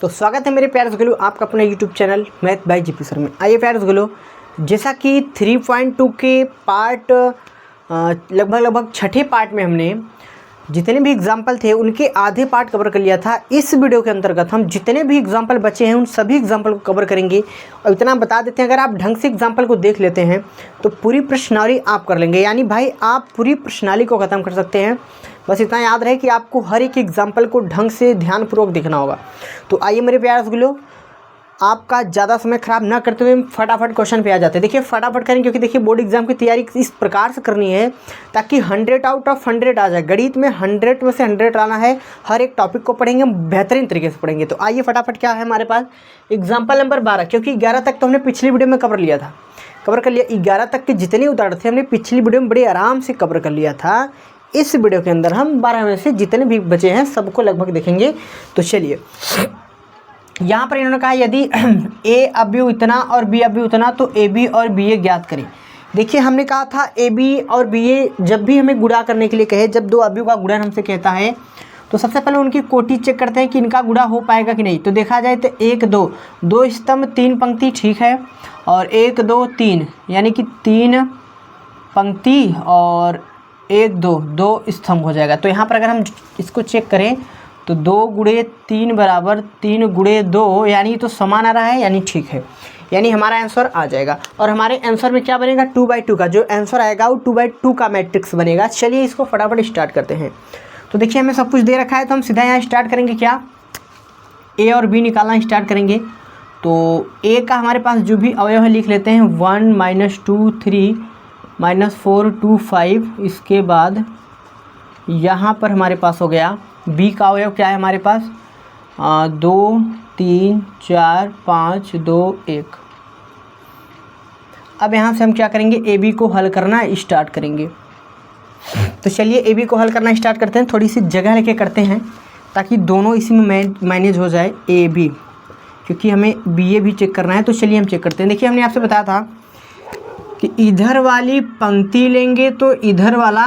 तो स्वागत है मेरे प्यारे गुलो आपका अपने YouTube channel math bye GP sir में। आइए प्यारे गुलो, जैसा कि 3.2 के पार्ट लगभग छठे पार्ट में हमने जितने भी एग्जाम्पल थे उनके आधे पार्ट कवर कर लिया था। इस वीडियो के अंतर्गत हम जितने भी एग्जाम्पल बचे हैं उन सभी एग्जाम्पल को कवर करेंगे। और इतना बता देते हैं, अगर आप ढंग से एग्जाम्पल को देख लेते हैं तो पूरी प्रश्नावली आप कर लेंगे, यानी भाई आप पूरी प्रश्नावली को ख़त्म कर सकते हैं। बस इतना याद रहे कि आपको हर एक एग्जाम्पल को ढंग से ध्यानपूर्वक देखना होगा। तो आइए मेरे प्यारे गुलो, आपका ज़्यादा समय खराब ना करते हुए फटाफट क्वेश्चन पे आ जाते हैं। देखिए फटाफट करें, क्योंकि देखिए बोर्ड एग्जाम की तैयारी इस प्रकार से करनी है ताकि 100 आउट ऑफ 100 आ जाए। गणित में 100 में से 100 आना है। हर एक टॉपिक को पढ़ेंगे, बेहतरीन तरीके से पढ़ेंगे। तो आइए फटाफट क्या है हमारे पास एग्जाम्पल नंबर 12, क्योंकि 11 तक तो हमने पिछली वीडियो में कवर कर लिया। 11 तक के जितने उदाहरण थे हमने पिछली वीडियो में बड़े आराम से कवर कर लिया था। इस वीडियो के अंदर हम 12 में से जितने भी बचे हैं सबको लगभग देखेंगे। तो चलिए, यहाँ पर इन्होंने कहा यदि ए अवयव इतना और बी अवयव उतना तो ए बी और बी ए ज्ञात करें। देखिए हमने कहा था ए बी और बी ए जब भी हमें गुणा करने के लिए कहे, जब दो अवयव का गुणन हमसे कहता है तो सबसे पहले उनकी कोटि चेक करते हैं कि इनका गुणा हो पाएगा कि नहीं। तो देखा जाए तो 1 2 2 स्तंभ 3 पंक्ति ठीक है, और 1 2 3 यानी कि 3 पंक्ति और 1 2 2 स्तंभ हो जाएगा। तो यहाँ पर अगर हम इसको चेक करें तो 2 × 3 बराबर 3 × 2, यानी तो समान आ रहा है, यानी ठीक है, यानी हमारा आंसर आ जाएगा। और हमारे आंसर में क्या बनेगा 2/2 का जो आंसर आएगा वो 2/2 का मैट्रिक्स बनेगा। चलिए इसको फटाफट स्टार्ट करते हैं। तो देखिए हमें सब कुछ दे रखा है, तो हम सीधा यहाँ स्टार्ट करेंगे। क्या ए और बी निकालना स्टार्ट करेंगे। तो ए का हमारे पास जो भी अवयव है लिख लेते हैं, 1 -2 3 -4 2 5। इसके बाद यहाँ पर हमारे पास हो गया बी का अवयव क्या है हमारे पास 2 3 4 5 2 1। अब यहाँ से हम क्या करेंगे, ए बी को हल करना स्टार्ट करेंगे। तो चलिए ए बी को हल करना स्टार्ट करते हैं। थोड़ी सी जगह लेके करते हैं ताकि दोनों इसी में मैनेज हो जाए ए बी, क्योंकि हमें बी ए भी चेक करना है। तो चलिए हम चेक करते हैं। देखिए हमने आपसे बताया था कि इधर वाली पंक्ति लेंगे तो इधर वाला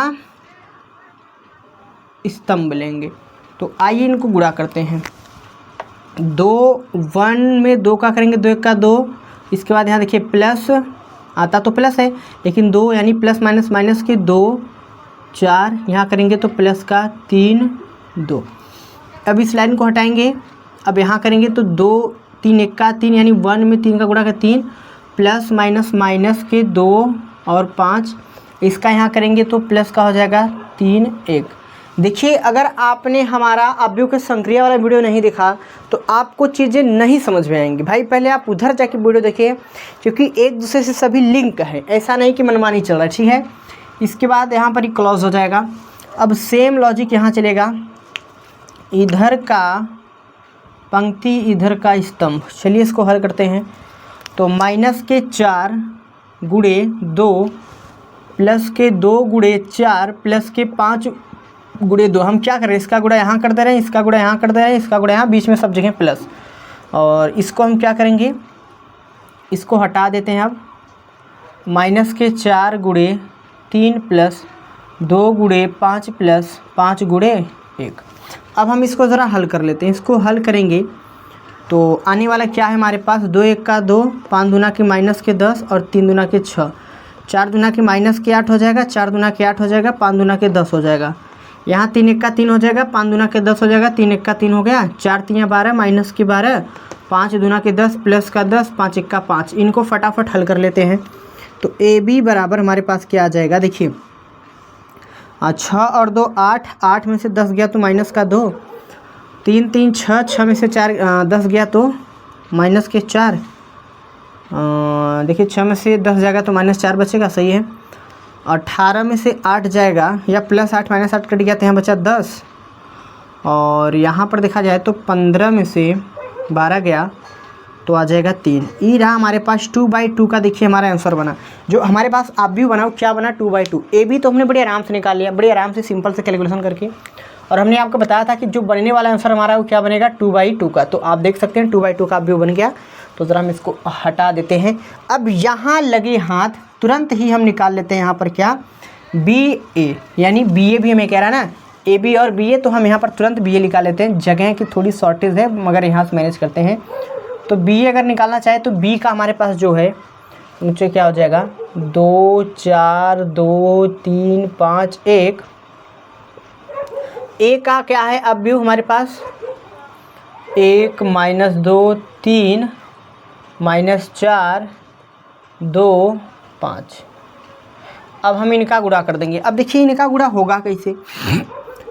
स्तंभ लेंगे। तो आइए इनको गुणा करते हैं। 2 1 में 2 का करेंगे, 2 1 का 2। इसके बाद यहाँ देखिए प्लस आता तो प्लस है, लेकिन 2 यानी प्लस माइनस माइनस के 2 4 यहाँ करेंगे तो प्लस का 3 2। अब इस लाइन को हटाएंगे। अब यहाँ करेंगे तो 2 3 1 का 3, यानी 1 में 3 का गुणा का 3 प्लस माइनस माइनस के 2 और 5। इसका यहाँ करेंगे तो प्लस का हो जाएगा 3 1। देखिए अगर आपने हमारा अवयव के संक्रिया वाला वीडियो नहीं देखा तो आपको चीज़ें नहीं समझ में आएंगी। भाई पहले आप उधर जाके वीडियो देखिए, क्योंकि एक दूसरे से सभी लिंक है, ऐसा नहीं कि मनमानी चल रहा है, ठीक है। इसके बाद यहाँ पर ही क्लोज हो जाएगा। अब सेम लॉजिक यहाँ चलेगा, इधर का पंक्ति इधर का स्तंभ। चलिए इसको हल करते हैं। तो -4 × 2 प्लस के 2 × 4 प्लस के 5 × 2। हम क्या करें, इसका गुणा यहाँ कर दे रहे हैं, इसका गुणा यहाँ कर दे रहे हैं, इसका गुणा यहाँ, बीच में सब जगह प्लस। और इसको हम क्या करेंगे, इसको हटा देते हैं। अब -4 × 3 प्लस 2 × 5 प्लस 5 × 1। अब हम इसको ज़रा हल कर लेते हैं। इसको हल करेंगे तो आने वाला क्या है हमारे पास, 2 1 का 2 5 दूना के -10 और 3 दूना के 6 4 दूना के -8 हो जाएगा, 4 दूना के 8 हो जाएगा, 5 दूना के 10 हो जाएगा। यहाँ 3 1 का 3 हो जाएगा, 5 दूना के 10 हो जाएगा, 3 1 का 3 हो गया, 4 3 12 माइनस के 12 5 दूना के 10 प्लस का 10 5 1 का 5। इनको फटाफट हल कर लेते हैं। तो ए बी बराबर हमारे पास क्या आ जाएगा, देखिए 6 और 2 8, 8 में से 10 गया तो माइनस का 2, 3 3 6, 6 में से 4 10 गया तो माइनस के 4। देखिए 6 में से 10 जाएगा तो -4 बचेगा, सही है। 18 में से 8 जाएगा, या +8 -8 कट गया तो यहाँ बचा 10। और यहाँ पर देखा जाए तो 15 में से 12 गया तो आ जाएगा 3। ये रहा हमारे पास 2/2 का। देखिए हमारा आंसर बना, जो हमारे पास आप भी बनाओ क्या बना 2/2। ए भी तो हमने बड़े आराम से निकाल लिया, बड़े आराम से सिंपल से कैलकुलेशन करके। और हमने आपको बताया था कि जो बनने वाला आंसर हमारा वो क्या बनेगा 2/2 का। तो आप देख सकते हैं 2/2 का अवयव बन गया। तो ज़रा हम इसको हटा देते हैं। अब यहाँ लगे हाथ तुरंत ही हम निकाल लेते हैं। यहाँ पर क्या बी ए, यानी बी ए भी हमें कह रहा है ना, ए बी और बी ए, तो हम यहाँ पर तुरंत बी ए निकाल लेते हैं, जगह की थोड़ी शॉर्टेज है मगर यहाँ से मैनेज करते हैं। तो बी ए अगर निकालना चाहे तो बी का हमारे पास जो है नीचे क्या हो जाएगा 2 4 2 3 5 1। ए का क्या है अब व्यू हमारे पास 1 -2 3 -4 2 5। अब हम इनका गुणा कर देंगे। अब देखिए इनका गुणा होगा कैसे,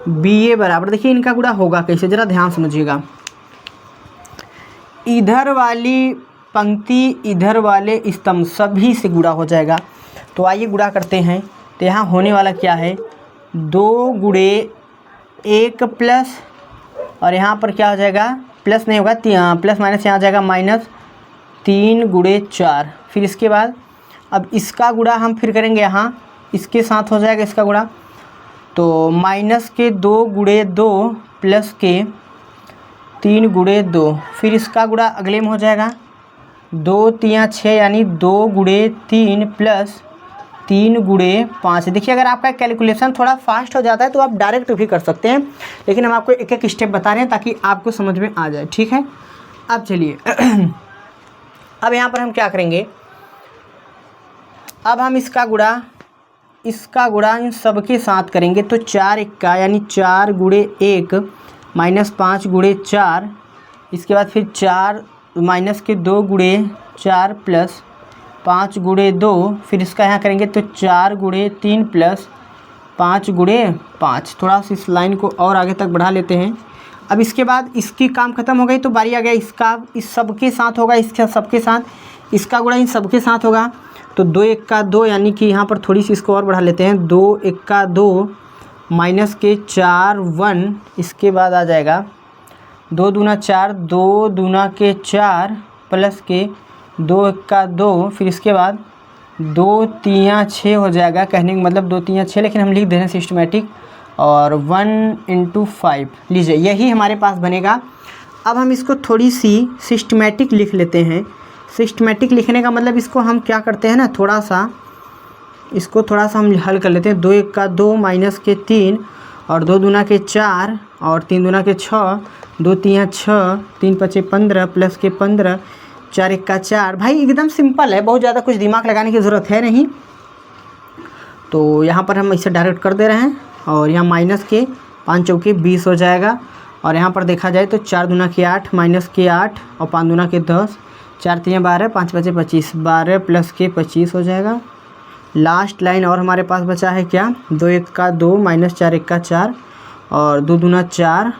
बी ए बराबर, देखिए इनका गुणा होगा कैसे, ज़रा ध्यान समझिएगा। इधर वाली पंक्ति इधर वाले स्तंभ सभी से गुणा हो जाएगा। तो आइए गुणा करते हैं। तो यहाँ होने वाला क्या है 2 गुणे 1 प्लस, और यहाँ पर क्या हो जाएगा प्लस नहीं होगा, प्लस माइनस यहाँ आ जाएगा -3 गुणे 4। फिर इसके बाद अब इसका गुणा हम फिर करेंगे, यहाँ इसके साथ हो जाएगा इसका गुणा, तो -2 गुणे 2 प्लस के 3 गुणे 2। फिर इसका गुणा अगले में हो जाएगा 2 3 6, यानी 2 गुणे 3 प्लस 3 गुणे 5। देखिए अगर आपका कैलकुलेशन थोड़ा फास्ट हो जाता है तो आप डायरेक्ट भी कर सकते हैं, लेकिन हम आपको एक एक स्टेप बता रहे हैं ताकि आपको समझ में आ जाए, ठीक है। अब चलिए अब यहाँ पर हम क्या करेंगे, अब हम इसका गुणा इन सब के साथ करेंगे। तो 4 1 यानी 4 गुणे 1 -5 गुणे 4, इसके बाद फिर 4 माइनस के 2 गुणे 4 प्लस 5 गुणे 2, फिर इसका यहाँ करेंगे तो 4 गुणे 3 प्लस 5 गुणे 5। थोड़ा सा इस लाइन को और आगे तक बढ़ा लेते हैं। अब इसके बाद इसकी काम खत्म हो गई तो बारी आ गया इसका, इस सब के साथ होगा, इसके सबके साथ, इसका गुणा इन सब के साथ होगा। तो 2 1 2, यानी कि यहाँ पर थोड़ी सी इसको और बढ़ा लेते हैं, 2 1 2 माइनस के 4 1, इसके बाद आ जाएगा 2 दूना 4, 2 दूना के 4 प्लस के 2 1 2, फिर इसके बाद 2 3 6 हो जाएगा, कहने का मतलब 2 3 6, लेकिन हम लिख दे रहे हैं सिस्टमेटिक, और 1 × 5 लीजिए, यही हमारे पास बनेगा। अब हम इसको थोड़ी सी सिस्टमेटिक लिख लेते हैं। सिस्टमेटिक लिखने का मतलब इसको हम क्या करते हैं ना, थोड़ा सा हम हल कर लेते हैं। 2 1 2 माइनस के 3, और 2 दूना के 4, और 3 दूना के 6, 2 3 6, 3 5 15 प्लस के 15, 4 1 4। भाई एकदम सिंपल है, बहुत ज़्यादा कुछ दिमाग लगाने की ज़रूरत है नहीं। तो यहाँ पर हम इसे डायरेक्ट कर दे रहे हैं, और यहाँ माइनस के 5 चौके 20 हो जाएगा, और यहाँ पर देखा जाए तो 4 दूना के 8 माइनस के 8, और 5 दूना के 10, 4 3 12, 5 5 25, 12 प्लस के 25 हो जाएगा। लास्ट लाइन और हमारे पास बचा है क्या, 2 1 2 माइनस 4 1 4, और 2 दूना 4,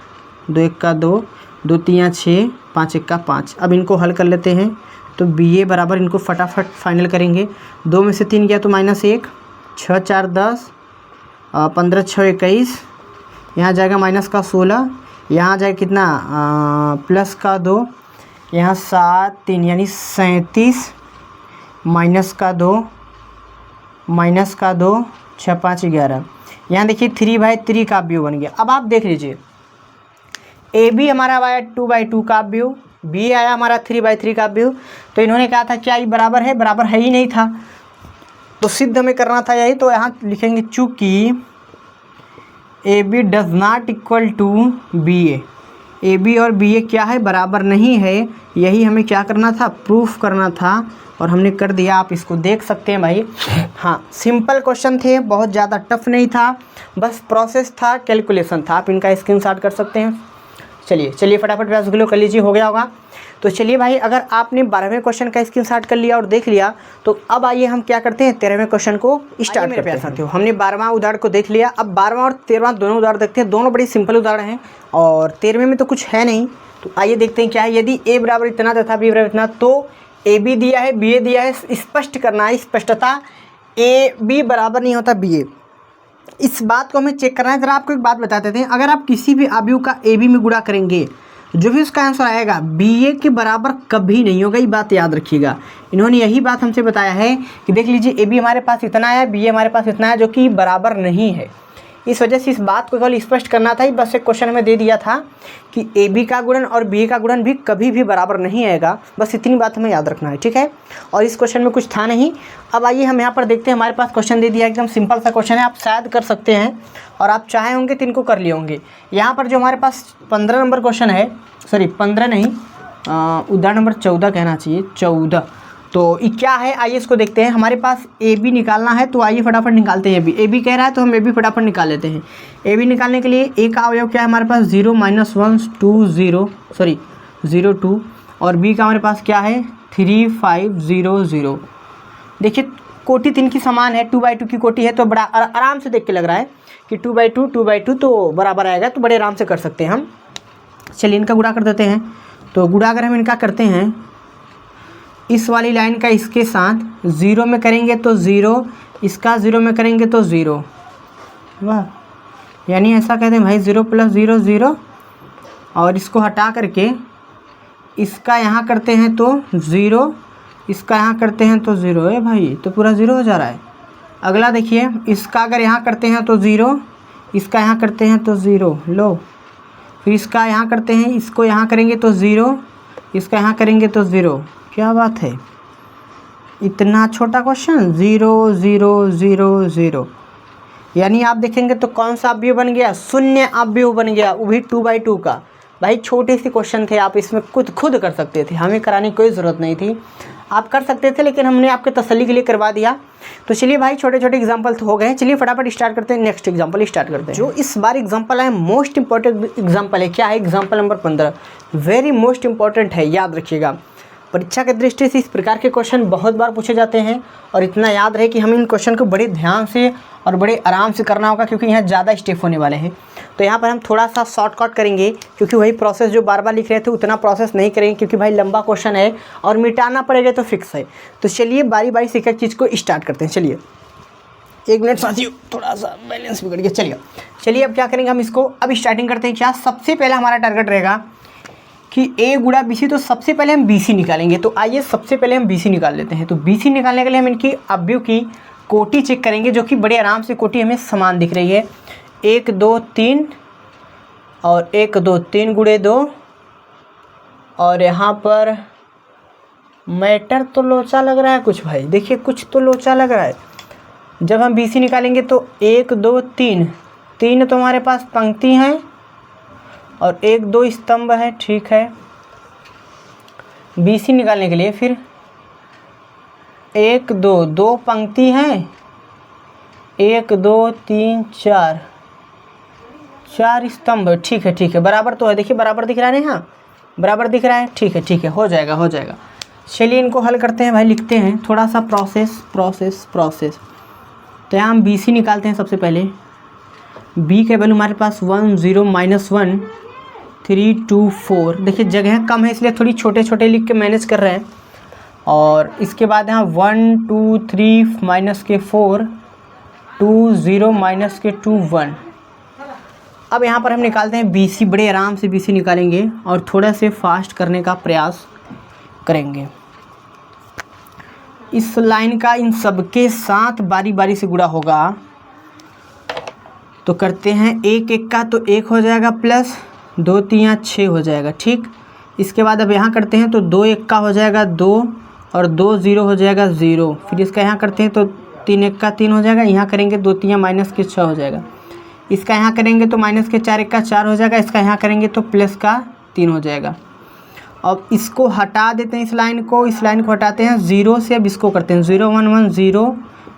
2 1 2, 2 3 6, 5 1 5। अब इनको हल कर लेते हैं। तो बी ए बराबर, इनको फटाफट फाइनल करेंगे। 2 में से 3 गया तो -1, 6 4 10, 15 6 21, यहाँ जाएगा माइनस का 16, यहाँ जाएगा कितना प्लस का 2, यहाँ 7 3 यानी 37, माइनस का 2 6 5 11। यहाँ देखिए 3/3 का व्यू बन गया। अब आप देख लीजिए, ए बी हमारा आया 2/2 का व्यू, बी आया हमारा 3/3 का व्यू। तो इन्होंने कहा था क्या ये बराबर है, बराबर है ही नहीं था, तो सिद्ध हमें करना था यही। तो यहाँ लिखेंगे चूँकि A B does not equal to B A B और बी ए क्या है, बराबर नहीं है। यही हमें क्या करना था, प्रूफ करना था, और हमने कर दिया। आप इसको देख सकते हैं भाई। हाँ, सिंपल क्वेश्चन थे, बहुत ज़्यादा टफ नहीं था, बस प्रोसेस था, कैलकुलेशन था। आप इनका स्क्रीनशॉट कर सकते हैं। चलिए फटाफट प्रयास कर लीजिए, हो गया होगा। तो चलिए भाई, अगर आपने 12वें क्वेश्चन का स्क्रीनशॉट कर लिया और देख लिया, तो अब आइए हम क्या करते हैं, 13वें क्वेश्चन को स्टार्ट करते हैं। साथियों, हमने 12वां उदाहरण को देख लिया। अब 12वां और 13वां दोनों उदाहरण देखते हैं। दोनों बड़ी सिंपल उदाहरण हैं, और 13वें में तो कुछ है नहीं। तो आइए देखते हैं क्या है। यदि ए बराबर इतना तथा बी बराबर इतना, तो ए बी दिया है, बी ए दिया है, स्पष्ट करना है, स्पष्टता। ए बी बराबर नहीं होता बी ए, इस बात को हमें चेक करना है। ज़रा आपको एक बात बता देते हैं, अगर आप किसी भी अवयव का ए बी में गुणा करेंगे, जो भी उसका आंसर आएगा बी ए के बराबर कभी नहीं होगा। ये बात याद रखिएगा। इन्होंने यही बात हमसे बताया है कि देख लीजिए, ए बी हमारे पास इतना है, बी ए हमारे पास इतना है, जो कि बराबर नहीं है। इस वजह से इस बात को केवल स्पष्ट करना था। बस एक क्वेश्चन हमें दे दिया था कि ए बी का गुणन और बी का गुणन भी कभी भी बराबर नहीं आएगा, बस इतनी बात हमें याद रखना है, ठीक है। और इस क्वेश्चन में कुछ था नहीं। अब आइए हम यहाँ पर देखते हैं, हमारे पास क्वेश्चन दे दिया, एकदम सिंपल सा क्वेश्चन है, आप शायद कर सकते हैं और आप चाहे होंगे तो इनको कर लिए होंगे। यहाँ पर जो हमारे पास 15 नंबर क्वेश्चन है, सॉरी 15 नहीं, उदाहरण नंबर 14 कहना चाहिए, 14। तो ये क्या है, आइए इसको देखते हैं। हमारे पास ए बी निकालना है, तो आइए फटाफट निकालते हैं। ए बी कह रहा है तो हम ए बी फटाफट निकाल लेते हैं। ए बी निकालने के लिए ए का अवयव क्या है हमारे पास, 0 - 1 2 0, सॉरी 0 2, और बी का हमारे पास क्या है 3 5 0 0। देखिए कोटि 3 की समान है, 2/2 की कोटि है, तो बड़ा आराम से देख के लग रहा है कि 2/2 2/2 तो बराबर आएगा, तो बड़े आराम से कर सकते हैं हम। चलिए इनका गुणा कर देते हैं। तो गुणा अगर हम इनका करते हैं, इस वाली लाइन का इसके साथ 0 में करेंगे तो 0, इसका 0 में करेंगे तो 0, वाह, यानी ऐसा कहते हैं भाई 0 + 0 0, और इसको हटा करके इसका यहाँ करते हैं तो 0, इसका यहाँ करते हैं तो 0 है भाई, तो पूरा 0 हो जा रहा है। अगला देखिए, इसका अगर यहाँ करते हैं तो 0, इसका यहाँ करते हैं तो 0, लो, फिर इसका यहाँ करते हैं, इसको यहाँ करेंगे तो 0, इसका यहाँ करेंगे तो 0। क्या बात है, इतना छोटा क्वेश्चन, 0 0 0 0, यानी आप देखेंगे तो कौन सा अवयव बन गया, शून्य अवयव बन गया, वो भी 2/2 का। भाई छोटे से क्वेश्चन थे, आप इसमें खुद कर सकते थे, हमें कराने की कोई ज़रूरत नहीं थी, आप कर सकते थे, लेकिन हमने आपके तसल्ली के लिए करवा दिया। तो चलिए भाई, छोटे छोटे एग्जाम्पल तो हो गए, चलिए फटाफट स्टार्ट करते हैं, नेक्स्ट एग्जाम्पल स्टार्ट करते हैं। जो इस बार एग्जाम्पल है मोस्ट इंपॉर्टेंट एग्जाम्पल है, क्या है, example number 15, very most important है, याद रखिएगा। परीक्षा की दृष्टि से इस प्रकार के क्वेश्चन बहुत बार पूछे जाते हैं, और इतना याद रहे कि हम इन क्वेश्चन को बड़े ध्यान से और बड़े आराम से करना होगा, क्योंकि यहाँ ज़्यादा स्टेप होने वाले हैं। तो यहाँ पर हम थोड़ा सा शॉर्टकट करेंगे, क्योंकि वही प्रोसेस जो बार बार लिख रहे थे उतना प्रोसेस नहीं करेंगे, क्योंकि भाई लंबा क्वेश्चन है और मिटाना पड़ेगा तो फिक्स है। तो चलिए बारी बारी से एक चीज़ को स्टार्ट करते हैं। चलिए 1 मिनट साथियों, थोड़ा सा बैलेंस बिगड़ गया। चलिए अब क्या करेंगे, हम इसको अब स्टार्टिंग करते हैं। क्या सबसे पहले हमारा टारगेट रहेगा कि a गुणा BC, तो सबसे पहले हम BC निकालेंगे। तो आइए सबसे पहले हम BC निकाल लेते हैं। तो BC निकालने के लिए हम इनकी अवयव की कोटि चेक करेंगे, जो कि बड़े आराम से कोटि हमें समान दिख रही है, 1 2 3 और 1 2 3 × 2, और यहाँ पर मैटर तो लोचा लग रहा है कुछ भाई, देखिए कुछ तो लोचा लग रहा है। जब हम BC निकालेंगे तो 1 2 3 3 तो हमारे पास पंक्ति हैं और 1 2 स्तंभ है, ठीक है। BC निकालने के लिए फिर 1 2 2 पंक्ति हैं, 1 2 3 4 4 स्तंभ, ठीक है, बराबर तो है, देखिए बराबर दिख रहा है ना, हाँ बराबर दिख रहा है, ठीक है, हो जाएगा। चलिए इनको हल करते हैं भाई, लिखते हैं थोड़ा सा प्रोसेस। तो यहाँ हम BC निकालते हैं। सबसे पहले B के वैल्यू हमारे पास 1 0 -1 3 2 4, देखिए जगह कम है इसलिए थोड़ी छोटे छोटे लिख के मैनेज कर रहे हैं। और इसके बाद यहाँ 1 2 3 -4 2 0 -2 1। अब यहाँ पर हम निकालते हैं BC, बड़े आराम से BC निकालेंगे और थोड़ा से फास्ट करने का प्रयास करेंगे। इस लाइन का इन सबके साथ बारी बारी से गुणा होगा, तो करते हैं 1 1 का, तो 1 हो जाएगा प्लस 2 3 6 हो जाएगा, ठीक। इसके बाद अब यहाँ करते हैं तो 2 1 का हो जाएगा 2, और 2 0 हो जाएगा 0। फिर इसका यहाँ करते हैं तो 3 1 का 3 हो जाएगा, यहाँ करेंगे 2 3 -6 हो जाएगा। इसका यहाँ करेंगे तो -4 1 का 4 हो जाएगा, इसका यहाँ करेंगे तो +3 हो जाएगा। अब इसको हटा देते हैं, इस लाइन को हटाते हैं 0 से। अब इसको करते हैं 0 1 1 0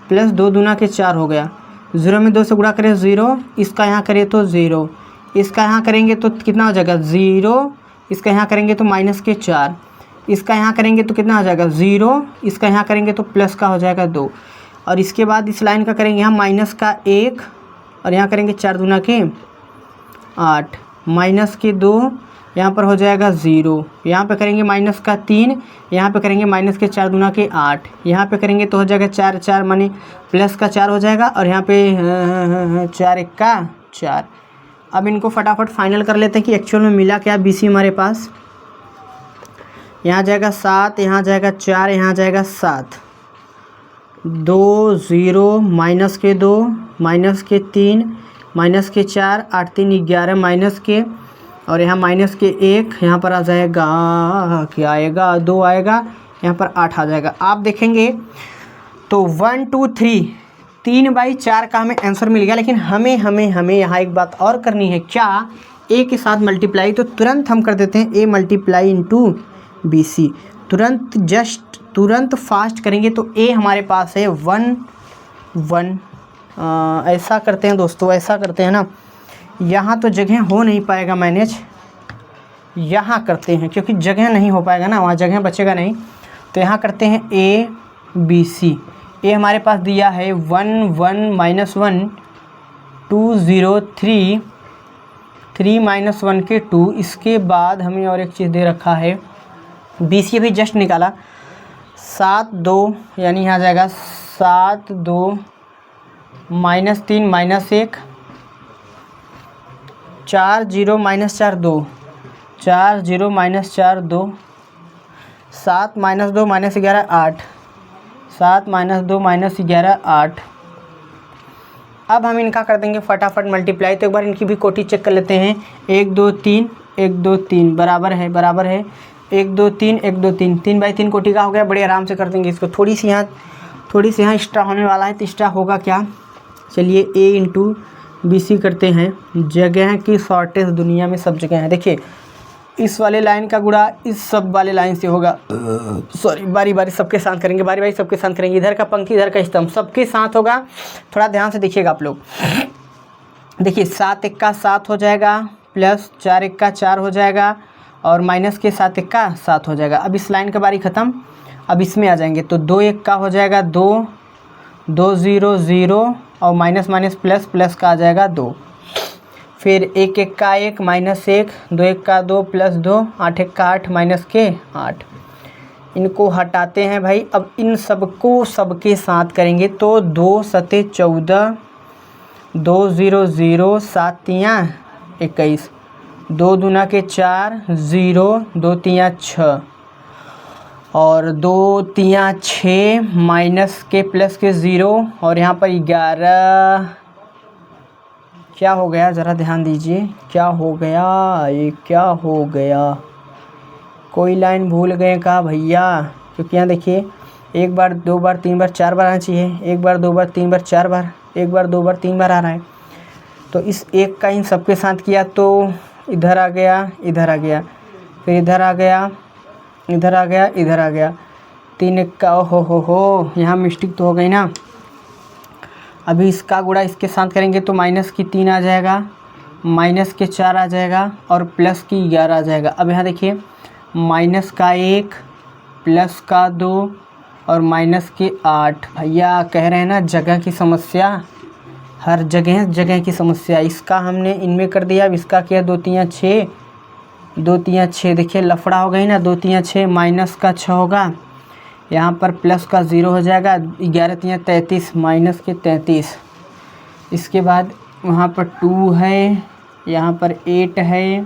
प्लस 2 दूना के 4 हो गया, 0 में 2 से गुणा करें 0, इसका यहाँ करें तो 0, इसका यहाँ करेंगे तो कितना हो जाएगा 0, इसका यहाँ करेंगे तो -4, इसका यहाँ करेंगे तो कितना हो जाएगा 0, इसका यहाँ करेंगे तो प्लस का हो जाएगा 2। और इसके बाद इस लाइन का करेंगे यहाँ -1, और यहाँ करेंगे 4 दूना के 8, -2, यहाँ पर हो जाएगा 0, यहाँ पे करेंगे -3, यहाँ पे करेंगे -4 दूना के 8, यहाँ पे करेंगे तो हो जाएगा 4 4 माने +4 हो जाएगा, और यहाँ पे 4 1 का 4। अब इनको फटाफट फाइनल कर लेते हैं कि एक्चुअल में मिला क्या BC हमारे पास। यहाँ जाएगा 7, यहाँ जाएगा 4, यहाँ जाएगा 7, 2 0 -2 -3 माइनस के 4, 8 3 11 माइनस के, और यहाँ माइनस के 1, यहाँ पर आ जाएगा क्या आएगा 2 आएगा, यहाँ पर 8 आ जाएगा। आप देखेंगे तो 1 2 3 3/4 का हमें आंसर मिल गया। लेकिन हमें यहाँ एक बात और करनी है, क्या ए के साथ मल्टीप्लाई, तो तुरंत हम कर देते हैं A multiply into B C. तुरंत फास्ट करेंगे तो ए हमारे पास है 1 1। ऐसा करते हैं दोस्तों, ऐसा करते हैं ना, यहाँ तो जगह हो नहीं पाएगा मैनेज, यहाँ करते हैं क्योंकि जगह नहीं हो पाएगा ना, वहाँ जगह बचेगा नहीं, तो यहाँ करते हैं ए बी सी। ए हमारे पास दिया है 1 1 -1 2 0 3 3 -1 के 2। इसके बाद हमें और एक चीज़ दे रखा है, बी सी अभी जस्ट निकाला, 7 2, यानी यहाँ जाएगा 7 2 -3 -1 4 0 -4 2 4 0 -4 2 7 -2 -11 8 7 -2 -11 8। अब हम इनका कर देंगे फटाफट मल्टीप्लाई। तो एक बार इनकी भी कोटी चेक कर लेते हैं। 1 2 3 1 2 3 बराबर है 1 2 3 1 2 3 3/3 कोटि का हो गया। बड़े आराम से कर देंगे इसको। थोड़ी सी यहाँ एक्स्ट्रा होने वाला है, तो एक्स्ट्रा होगा क्या, चलिए ए इंटू बी सी करते हैं। जगह की शॉर्टेज दुनिया में सब जगह है। देखिए इस वाले लाइन का गुणा इस सब वाले लाइन से होगा, सॉरी बारी बारी सबके साथ करेंगे, बारी सबके साथ करेंगे। इधर का पंक्ति इधर का स्तंभ सबके साथ होगा। थोड़ा ध्यान से देखिएगा आप लोग। देखिए 7 1 का 7 हो जाएगा, प्लस 4 1 का 4 हो जाएगा, और माइनस के 7 1 का 7 हो जाएगा। अब इस लाइन का बारी ख़त्म। अब इसमें आ जाएंगे तो 2 1 का हो जाएगा 2 2 0 0, और माइनस माइनस प्लस प्लस का आ जाएगा 2। फिर 1 1 का 1 -1, 2 1 का 2 प्लस 2, 8 1 का 8 माइनस के 8। इनको हटाते हैं भाई। अब इन सबको सबके साथ करेंगे तो 2 7 14, 2 0 0, 7 3 21, 2 दूना के 4 0, 2 3 6, और 2 3 6 माइनस के प्लस के 0, और यहाँ पर 11। क्या हो गया ज़रा ध्यान दीजिए, क्या हो गया, ये क्या हो गया, कोई लाइन भूल गए का भैया? क्योंकि यहाँ देखिए 1 बार 2 बार 3 बार 4 बार आना चाहिए। 1 बार 2 बार 3 बार 4 बार, 1 बार 2 बार 3 बार आ रहा है। तो इस एक का इन सबके साथ किया तो इधर आ गया, इधर आ गया, फिर इधर आ गया, इधर आ गया, इधर आ गया। 3 1 का हो, यहाँ मिस्टेक तो हो गई ना। अभी इसका गुणा इसके साथ करेंगे तो माइनस की 3 आ जाएगा, माइनस के 4 आ जाएगा, और प्लस की 11 आ जाएगा। अब यहाँ देखिए माइनस का 1, प्लस का 2, और माइनस के 8। भैया कह रहे हैं ना जगह की समस्या, हर जगह की समस्या। इसका हमने इनमें कर दिया। अब इसका किया 2 3 6, 2 3 6। देखिए लफड़ा हो गई ना, 2 3 6 माइनस का 6 होगा, यहाँ पर प्लस का 0 हो जाएगा। 11 3 33 माइनस के 33। इसके बाद वहाँ पर 2 है, यहाँ पर 8 है।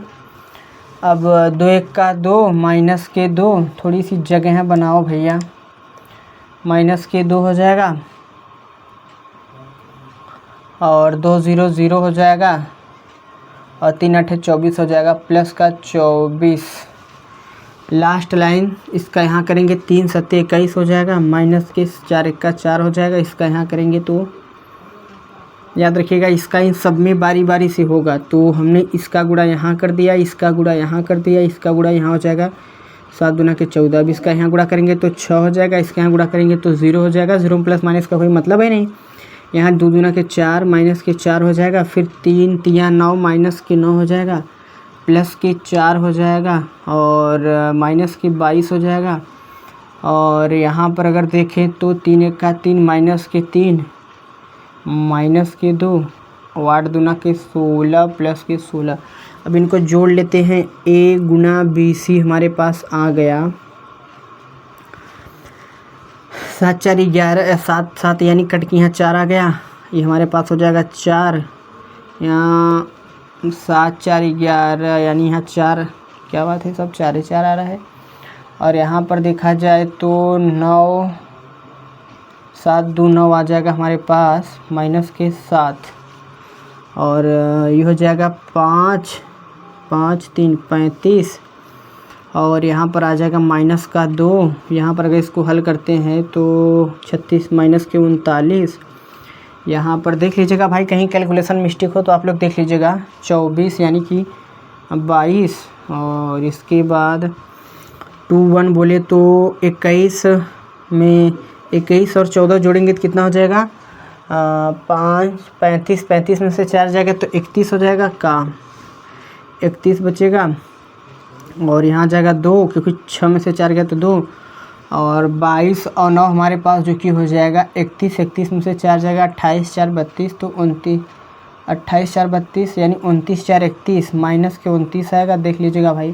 अब 2 1 का 2 माइनस के 2, थोड़ी सी जगह बनाओ भैया, माइनस के 2 हो जाएगा, और 2 0 0 हो जाएगा, और 3 8 24 हो जाएगा, प्लस का 24। लास्ट लाइन इसका यहाँ करेंगे 3 7 21 हो जाएगा, माइनस के 4 1 का 4 हो जाएगा। इसका यहाँ करेंगे तो याद रखिएगा इसका इन सब में बारी बारी से होगा। तो हमने इसका गुणा यहाँ कर दिया, इसका गुणा यहाँ कर दिया, इसका गुणा यहाँ हो जाएगा 7 दूना के 14। अब इसका यहाँ गुणा करेंगे तो 6 हो जाएगा, इसका यहाँ गुणा करेंगे तो 0 हो जाएगा। 0 में प्लस माइनस का कोई मतलब है नहीं। यहाँ 2 दूना के 4 माइनस के 4 हो जाएगा, फिर 3 3 9 माइनस के 9 हो जाएगा, प्लस के 4 हो जाएगा, और माइनस के 22 हो जाएगा। और यहाँ पर अगर देखें तो 3 1 का 3 माइनस के 3 माइनस के 2, 8 दूना के 16 प्लस के 16। अब इनको जोड़ लेते हैं। ए गुना बी सी हमारे पास आ गया 7 4 11, 7 7 यानी कट के यहाँ 4 आ गया। ये हमारे पास हो जाएगा 4, यहाँ 7 4 11 यानी यहाँ 4, क्या बात है सब 4 4 आ रहा है। और यहाँ पर देखा जाए तो 9 7 2 9 आ जाएगा हमारे पास, माइनस के 7, और ये हो जाएगा 5 5 3 35 और यहाँ पर आ जाएगा माइनस का 2। यहाँ पर अगर इसको हल करते हैं तो 36 माइनस के 39। यहाँ पर देख लीजिएगा भाई, कहीं कैलकुलेशन मिस्टेक हो तो आप लोग देख लीजिएगा। 24 यानी कि 22 और इसके बाद 2 1 बोले तो 21 में 21 और 14 जोड़ेंगे तो कितना हो जाएगा? 5 35 35 में से 4 जाएगा तो 31 हो जाएगा का 31 बचेगा और यहाँ जाएगा 2 क्योंकि 6 में से 4 गया तो 2 और 22 और 9 हमारे पास जो कि हो जाएगा 31 31 में से 4 जाएगा 28 4 32 तो 29 28 4 32 यानी 29 4 31 माइनस के 29 आएगा, देख लीजिएगा भाई।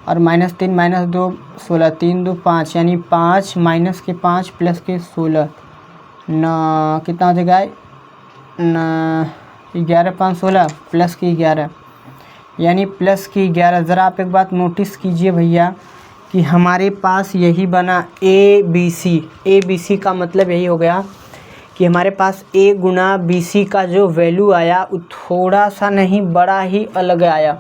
और -3 -2 16 3 2 5 यानी 5 माइनस के 5 प्लस के 16 ना कितना हो जाएगा? 11 5 16 प्लस की 11 यानी प्लस की 11। ज़रा आप एक बात नोटिस कीजिए भैया कि हमारे पास यही बना ABC का मतलब यही हो गया कि हमारे पास A गुना BC का जो वैल्यू आया वो थोड़ा सा नहीं, बड़ा ही अलग आया।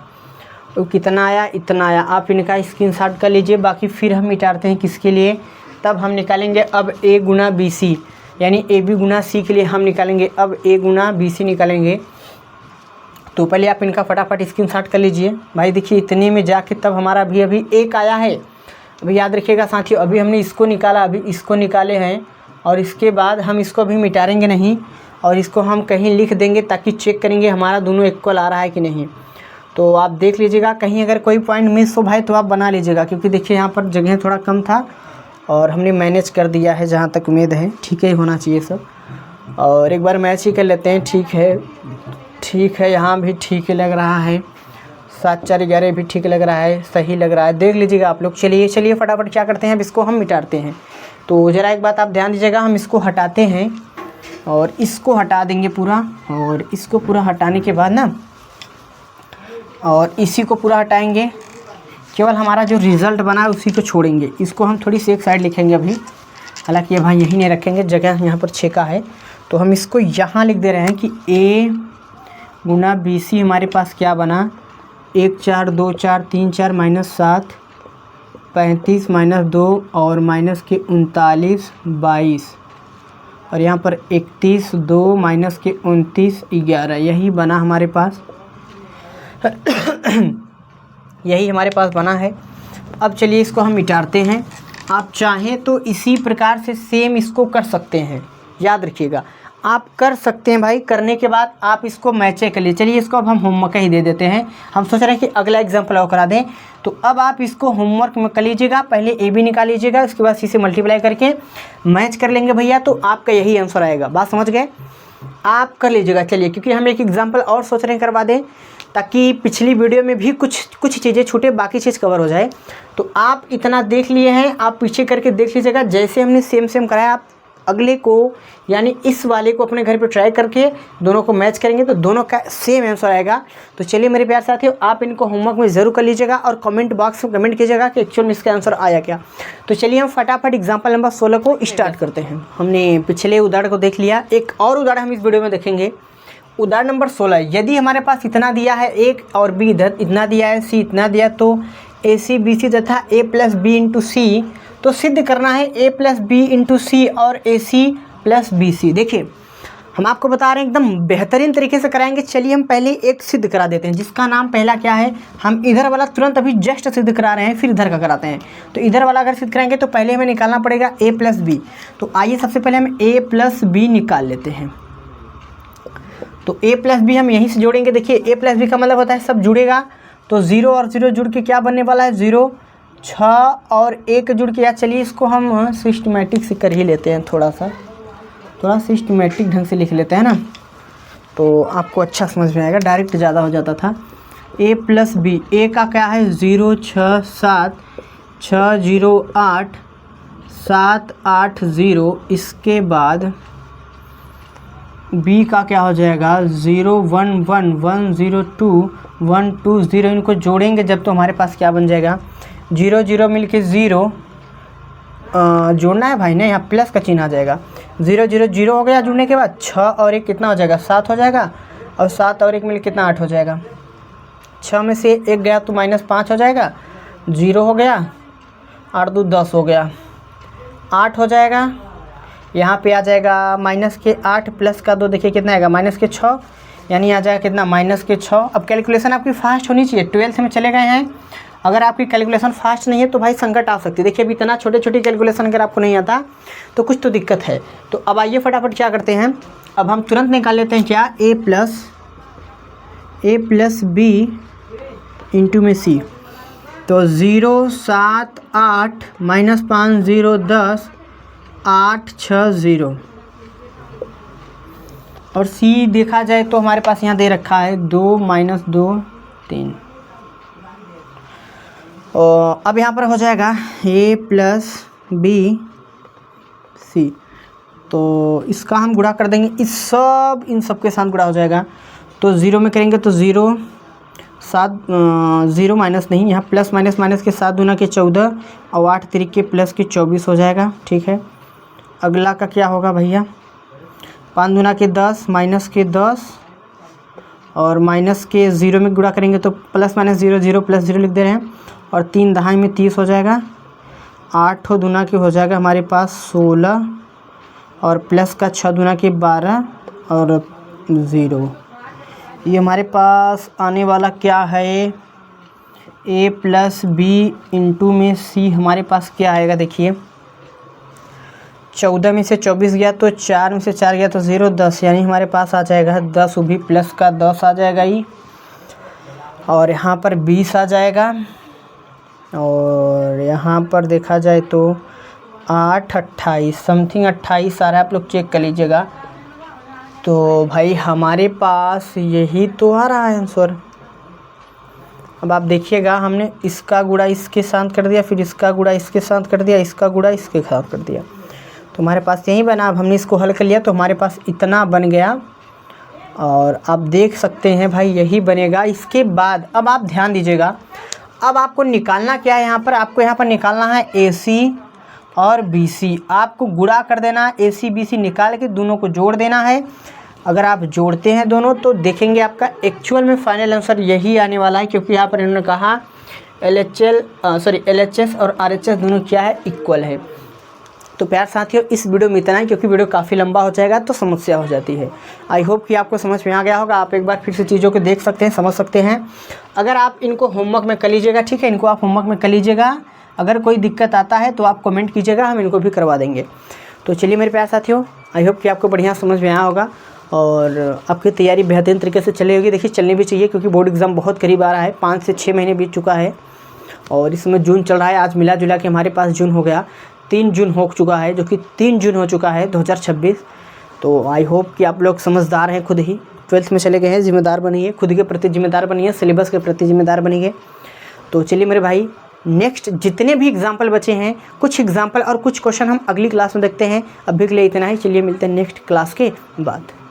तो कितना आया? इतना आया। आप इनका स्क्रीनशॉट कर लीजिए। बाकी फिर हम मिटाते हैं किसके लिए, तब हम निकालेंगे अब A गुना BC यानी AB गुना C के लिए हम निकालेंगे अब A गुना BC निकालेंगे। तो पहले आप इनका फटाफट स्क्रीनशॉट कर लीजिए भाई। देखिए इतने में जाके तब हमारा अभी 1 आया है। अभी याद रखिएगा साथियों, अभी हमने इसको निकाला, अभी इसको निकाले हैं और इसके बाद हम इसको अभी मिटाएंगे नहीं और इसको हम कहीं लिख देंगे ताकि चेक करेंगे हमारा दोनों इक्वल आ रहा है कि नहीं। तो आप देख लीजिएगा, कहीं अगर कोई पॉइंट मिस हो भाई तो आप बना लीजिएगा, क्योंकि देखिए यहाँ पर जगह थोड़ा कम था और हमने मैनेज कर दिया है जहाँ तक उम्मीद है। ठीक है, होना चाहिए सब। और एक बार मैच ही कर लेते हैं। ठीक है, यहाँ भी ठीक ही लग रहा है। 7 4 11 भी ठीक लग रहा है, सही लग रहा है, देख लीजिएगा आप लोग। चलिए फटाफट क्या करते हैं, अब इसको हम मिटाते हैं। तो ज़रा एक बात आप ध्यान दीजिएगा, हम इसको हटाते हैं और इसको हटा देंगे पूरा, और इसको पूरा हटाने के बाद ना और इसी को पूरा हटाएंगे, केवल हमारा जो रिज़ल्ट बना है उसी को छोड़ेंगे। इसको हम थोड़ी सी एक साइड लिखेंगे अभी, हालांकि ये भाई यहीं नहीं रखेंगे, जगह यहाँ पर 6 का है। तो हम इसको यहाँ लिख दे रहे हैं कि A गुना BC हमारे पास क्या बना? 1 4 2 4 3 4 -7 35 -2 और माइनस के 39 22 और यहाँ पर 31 2 माइनस के 29 11। यही बना हमारे पास यही हमारे पास बना है। अब चलिए इसको हम मिटाते हैं। आप चाहें तो इसी प्रकार से सेम इसको कर सकते हैं, याद रखिएगा आप कर सकते हैं भाई। करने के बाद आप इसको मैचे कर लिए। चलिए इसको अब हम होमवर्क ही दे देते हैं। हम सोच रहे हैं कि अगला एग्जाम्पल और करा दें, तो अब आप इसको होमवर्क में कर लीजिएगा। पहले AB निकाल लीजिएगा, उसके बाद C से मल्टीप्लाई करके मैच कर लेंगे भैया, तो आपका यही आंसर आएगा। बात समझ गए? आप कर लीजिएगा। चलिए, क्योंकि हम एक एग्जाम्पल और सोच रहे हैं करवा दें, ताकि पिछली वीडियो में भी कुछ चीज़ें छूटे, बाकी चीज़ कवर हो जाए। तो आप इतना देख लिए हैं, आप पीछे करके देख लीजिएगा। जैसे हमने सेम कराया, आप अगले को यानी इस वाले को अपने घर पे ट्राई करके दोनों को मैच करेंगे तो दोनों का सेम आंसर आएगा। तो चलिए मेरे प्यार साथियों, आप इनको होमवर्क में ज़रूर कर लीजिएगा और कमेंट बॉक्स में कमेंट कीजिएगा कि एक्चुअल में इसका आंसर आया क्या। तो चलिए हम फटाफट एग्जाम्पल नंबर 16 को स्टार्ट करते हैं। हमने पिछले उदाहरण को देख लिया, एक और उदाहरण हम इस वीडियो में देखेंगे। उदाहरण नंबर 16, यदि हमारे पास इतना दिया है एक और B इधर इतना दिया है, C इतना दिया, तो AC BC तथा A plus B into C, तो सिद्ध करना है A plus B into C और AC प्लस BC। देखिए हम आपको बता रहे हैं एकदम बेहतरीन तरीके से कराएंगे। चलिए हम पहले एक सिद्ध करा देते हैं, जिसका नाम पहला क्या है, हम इधर वाला तुरंत अभी जस्ट सिद्ध करा रहे हैं, फिर इधर का कराते हैं। तो इधर वाला अगर सिद्ध कराएंगे तो पहले हमें निकालना पड़ेगा A प्लस B। तो आइए सबसे पहले हम A प्लस B निकाल लेते हैं। तो A प्लस बी हम यहीं से जोड़ेंगे। देखिए A प्लस बी का मतलब होता है सब जुड़ेगा, तो 0 और 0 जुड़ के क्या बनने वाला है 0, 6 और 1 जुड़ के। या चलिए इसको हम सिस्टमेटिक से कर ही लेते हैं, थोड़ा सिस्टमेटिक ढंग से लिख लेते हैं ना, तो आपको अच्छा समझ में आएगा। डायरेक्ट ज़्यादा हो जाता था। A प्लस बी, A का क्या है 0 6 7 6 0 8 7 8 0। इसके बाद B का क्या हो जाएगा 0 1 1 1 0 2 1 2 0। इनको जोड़ेंगे जब तो हमारे पास क्या बन जाएगा 0 0 मिलके 0 जोड़ना है भाई ना, यहाँ प्लस का चिन्ह आ जाएगा। 0 0 0 हो गया। जुड़ने के बाद 6 और 1 कितना हो जाएगा 7 हो जाएगा। और 7 और 1 मिल कितना 8 हो जाएगा। 6 में से 1 गया तो -5 हो जाएगा, 0 हो गया, 8 दूनी 10 हो गया, 8 हो जाएगा। यहाँ पे आ जाएगा -8 प्लस का 2 देखिए कितना आएगा -6, यानी आ जाएगा कितना -6। अब कैलकुलेशन आपकी फास्ट होनी चाहिए, 12th में चले गए हैं, अगर आपकी कैलकुलेशन फास्ट नहीं है तो भाई संकट आ सकती है। देखिए अभी इतना छोटी कैलकुलेशन अगर आपको नहीं आता तो कुछ तो दिक्कत है। तो अब आइए फटाफट क्या करते हैं, अब हम तुरंत निकाल लेते हैं क्या, a प्लस b इंटू में c। तो 0 7 8 -5 0 10 8 6 0 और c देखा जाए तो हमारे पास यहाँ दे रखा है 2 -2 3। और अब यहाँ पर हो जाएगा a प्लस b c, तो इसका हम गुणा कर देंगे, इन सब के साथ गुणा हो जाएगा। तो 0 में करेंगे तो 0 7 0 माइनस नहीं, यहाँ प्लस माइनस के 7 दूना के 14 और 8 तिरिके प्लस के 24 हो जाएगा। ठीक है, अगला का क्या होगा भैया, 5 दूना के 10 माइनस के 10 और माइनस के 0 में गुणा करेंगे तो प्लस -0 0 प्लस 0 लिख दे रहे हैं, और 3 दहाई में 30 हो जाएगा। 8 दूना के हो जाएगा हमारे पास 16 और प्लस का 6 दूना के 12 और 0। ये हमारे पास आने वाला क्या है, a प्लस b इंटू में c हमारे पास क्या आएगा, देखिए 14 में से 24 गया तो 4 में से 4 गया तो 0 10, यानी हमारे पास आ जाएगा 10, वो भी प्लस का 10 आ जाएगा ही, और यहाँ पर 20 आ जाएगा, और यहाँ पर देखा जाए तो 8 28 समथिंग 28 आ रहा है, आप लोग चेक कर लीजिएगा। तो भाई हमारे पास यही तो आ रहा है आंसर। अब आप देखिएगा, हमने इसका गुणा इसके साथ कर दिया, फिर इसका गुणा इसके साथ कर दिया, इसका गुणा इसके साथ कर दिया, तो हमारे पास यही बना। अब हमने इसको हल कर लिया तो हमारे पास इतना बन गया, और आप देख सकते हैं भाई यही बनेगा। इसके बाद अब आप ध्यान दीजिएगा, अब आपको निकालना क्या है, यहाँ पर आपको यहाँ पर निकालना है AC और BC, आपको गुणा कर देना है, AC BC निकाल के दोनों को जोड़ देना है। अगर आप जोड़ते हैं दोनों तो देखेंगे आपका एक्चुअल में फाइनल आंसर यही आने वाला है, क्योंकि यहाँ पर इन्होंने कहा LHS और RHS दोनों क्या है, इक्वल है। तो प्यार साथियों, इस वीडियो में इतना ही, क्योंकि वीडियो काफ़ी लंबा हो जाएगा तो समस्या हो जाती है। आई होप कि आपको समझ में आ गया होगा। आप एक बार फिर से चीज़ों को देख सकते हैं, समझ सकते हैं। अगर आप इनको होमवर्क में कर लीजिएगा, ठीक है, इनको आप होमवर्क में कर लीजिएगा। अगर कोई दिक्कत आता है तो आप कमेंट कीजिएगा, हम इनको भी करवा देंगे। तो चलिए मेरे प्यार साथियों, आई होप कि आपको बढ़िया समझ में आया होगा और आपकी तैयारी बेहतरीन तरीके से चली होगी। देखिए चलनी भी चाहिए, क्योंकि बोर्ड एग्ज़ाम बहुत करीब आ रहा है, 5 से 6 महीने बीत चुका है और इसमें जून चल रहा है। आज मिला जुला के हमारे पास जून हो गया, 3 जून हो चुका है, जो कि 3 जून हो चुका है 2026। तो आई होप कि आप लोग समझदार हैं, खुद ही 12th में चले गए हैं, जिम्मेदार बनिए, खुद के प्रति जिम्मेदार बनिए, सिलेबस के प्रति जिम्मेदार बनिए। तो चलिए मेरे भाई, नेक्स्ट जितने भी एग्जाम्पल बचे हैं, कुछ एग्जाम्पल और कुछ क्वेश्चन हम अगली क्लास में देखते हैं। अभी के लिए इतना ही, चलिए मिलते हैं नेक्स्ट क्लास के बाद।